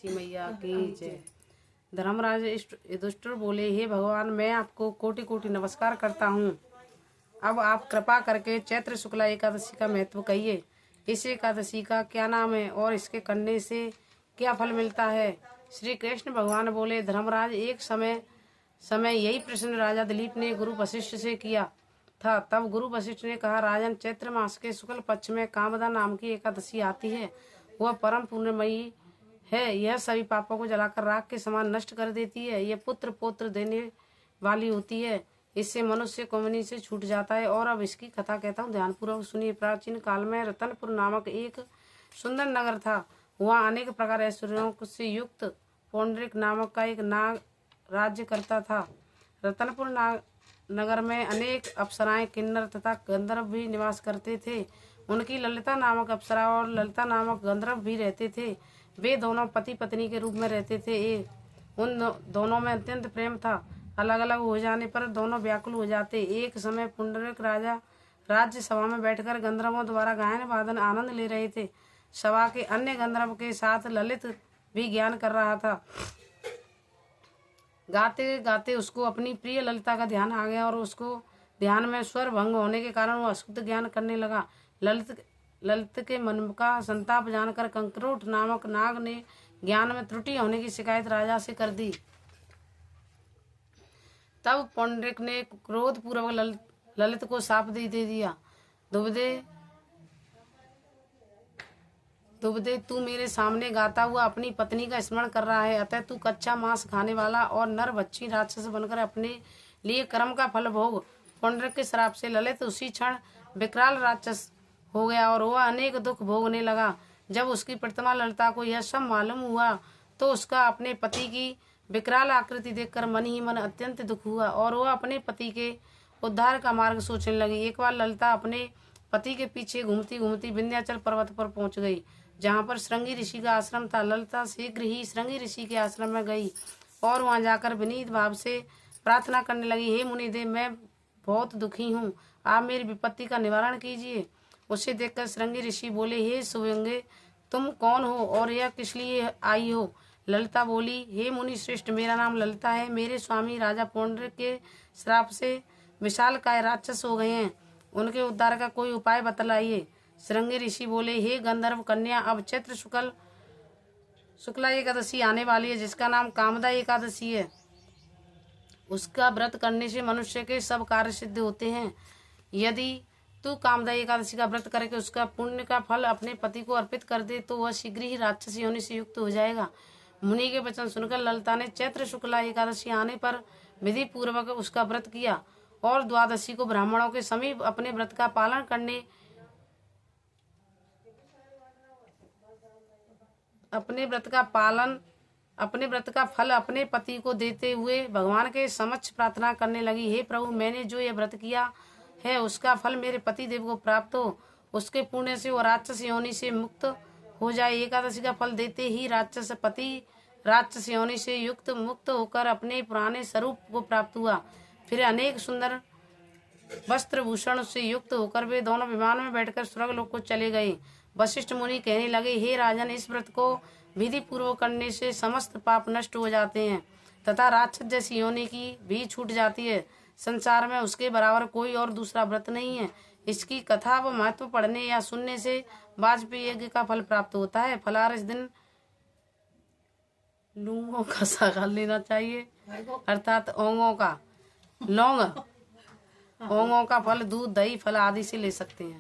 तुलसी मैया की जय। धर्मराज युधिष्ठिर बोले, हे भगवान, मैं आपको कोटि कोटि नमस्कार करता हूँ। अब आप कृपा करके चैत्र शुक्ला एकादशी का महत्व कहिए। इस एकादशी का क्या नाम है और इसके करने से क्या फल मिलता है। श्री कृष्ण भगवान बोले, धर्मराज, एक समय यही प्रश्न राजा दिलीप ने गुरु वशिष्ठ से किया था। तब गुरु वशिष्ठ ने कहा, राजन, चैत्र मास के शुक्ल पक्ष में कामदा नाम की एकादशी आती है। वह परम पुण्यमयी है। यह सभी पापों को जलाकर राख के समान नष्ट कर देती है। यह पुत्र पौत्र देने वाली होती है। इससे मनुष्य कुमनी से छूट जाता है। और अब इसकी कथा कहता हूँ, ध्यानपूर्वक सुनिए। प्राचीन काल में रतनपुर नामक एक सुंदर नगर था। वहाँ अनेक प्रकार ऐश्वर्यों से युक्त पौंडरिक नामक का एक नाग राज्य करता था। रतनपुर नगर में अनेक अप्सराएं, किन्नर तथा गंधर्व भी निवास करते थे। उनकी ललिता नामक अप्सरा और ललिता नामक गंधर्व भी रहते थे। वे दोनों पति पत्नी के रूप में रहते थे। उन दोनों में अत्यंत प्रेम था। अलग अलग हो जाने पर दोनों व्याकुल हो जाते। एक समय पुंडरीक राजा राज्य सभा में बैठकर गंधर्वों द्वारा गायन वादन आनंद ले रहे थे। सभा के अन्य गंधर्व के साथ ललित भी ज्ञान कर रहा था। गाते गाते उसको अपनी प्रिय ललिता का ध्यान आ गया और उसको ध्यान में स्वर भंग होने के कारण वो अशुद्ध ज्ञान करने लगा। ललित के मन का संताप जानकर कंकरोट नामक नाग ने ज्ञान में त्रुटि होने की शिकायत राजा से कर दी। तब पौंडरिक ने क्रोध पूर्वक ललित को शाप दे दिया, दुबदे, तू मेरे सामने गाता हुआ अपनी पत्नी का स्मरण कर रहा है, अतः तू कच्चा मांस खाने वाला और नरभक्षी राक्षस बनकर अपने लिए कर्म का फल भोग। पौंडरिक के श्राप से ललित उसी क्षण विकराल राक्षस हो गया और वह अनेक दुख भोगने लगा। जब उसकी प्रतिमा ललिता को यह सब मालूम हुआ तो उसका अपने पति की विकराल आकृति देखकर मन ही मन अत्यंत दुख हुआ और वह अपने पति के उद्धार का मार्ग सोचने लगी। एक बार ललिता अपने पति के पीछे घूमती घूमती विंध्याचल पर्वत पर पहुंच गई, जहाँ पर श्रृंगी ऋषि का आश्रम था। ललिता शीघ्र ही श्रृंगी ऋषि के आश्रम में गई और वहां जाकर विनीत भाव से प्रार्थना करने लगी, हे मुनिदेव, मैं बहुत दुखी हूँ, आप मेरी विपत्ति का निवारण कीजिए। उसे देखकर श्रृंगी ऋषि बोले, हे सुव्यंगे, तुम कौन हो और यह किस लिए आई हो। ललिता बोली, हे मुनि श्रेष्ठ, मेरा नाम ललिता है। मेरे स्वामी राजा पौंडरिक के श्राप से विशालकाय राक्षस हो गए हैं, उनके उद्धार का कोई उपाय बतलाइए। श्रृंगी ऋषि बोले, हे गंधर्व कन्या, अब चैत्र शुक्ला एकादशी आने वाली है, जिसका नाम कामदा एकादशी है। उसका व्रत करने से मनुष्य के सब कार्य सिद्ध होते हैं। यदि तू कामदा एकादशी का व्रत करके उसका पुण्य का फल अपने पति को अर्पित कर दे तो वह शीघ्र ही राक्षस योनि से युक्त हो जाएगा। मुनि के वचन सुनकर ललिता ने चैत्र शुक्ला एकादशी आने पर विधि पूर्वक उसका व्रत किया और द्वादशी को ब्राह्मणों के समीप अपने व्रत का पालन करने अपने व्रत का फल अपने पति को देते हुए भगवान के समक्ष प्रार्थना करने लगी, हे प्रभु, मैंने जो यह व्रत किया है उसका फल मेरे पति देव को प्राप्त हो, उसके पुण्य से वो राक्षस योनि से मुक्त हो जाए। एकादशी का फल देते ही राक्षस पति राक्षस योनि से मुक्त होकर अपने पुराने स्वरूप को प्राप्त हुआ। फिर अनेक सुंदर वस्त्र भूषण से युक्त होकर वे दोनों विमान में बैठकर स्वर्गलोक को चले गए। वशिष्ठ मुनि कहने लगे, हे राजन, इस व्रत को विधि पूर्वक करने से समस्त पाप नष्ट हो जाते हैं तथा राक्षस जैसी योनि की भी छूट जाती है। संसार में उसके बराबर कोई और दूसरा व्रत नहीं है। इसकी कथा व महत्व पढ़ने या सुनने से वाजपेयी यज्ञ का फल प्राप्त होता है। फलाहार इस दिन लौंगों का सागर लेना चाहिए, अर्थात ओंगों का फल दूध, दही, फल आदि से ले सकते हैं।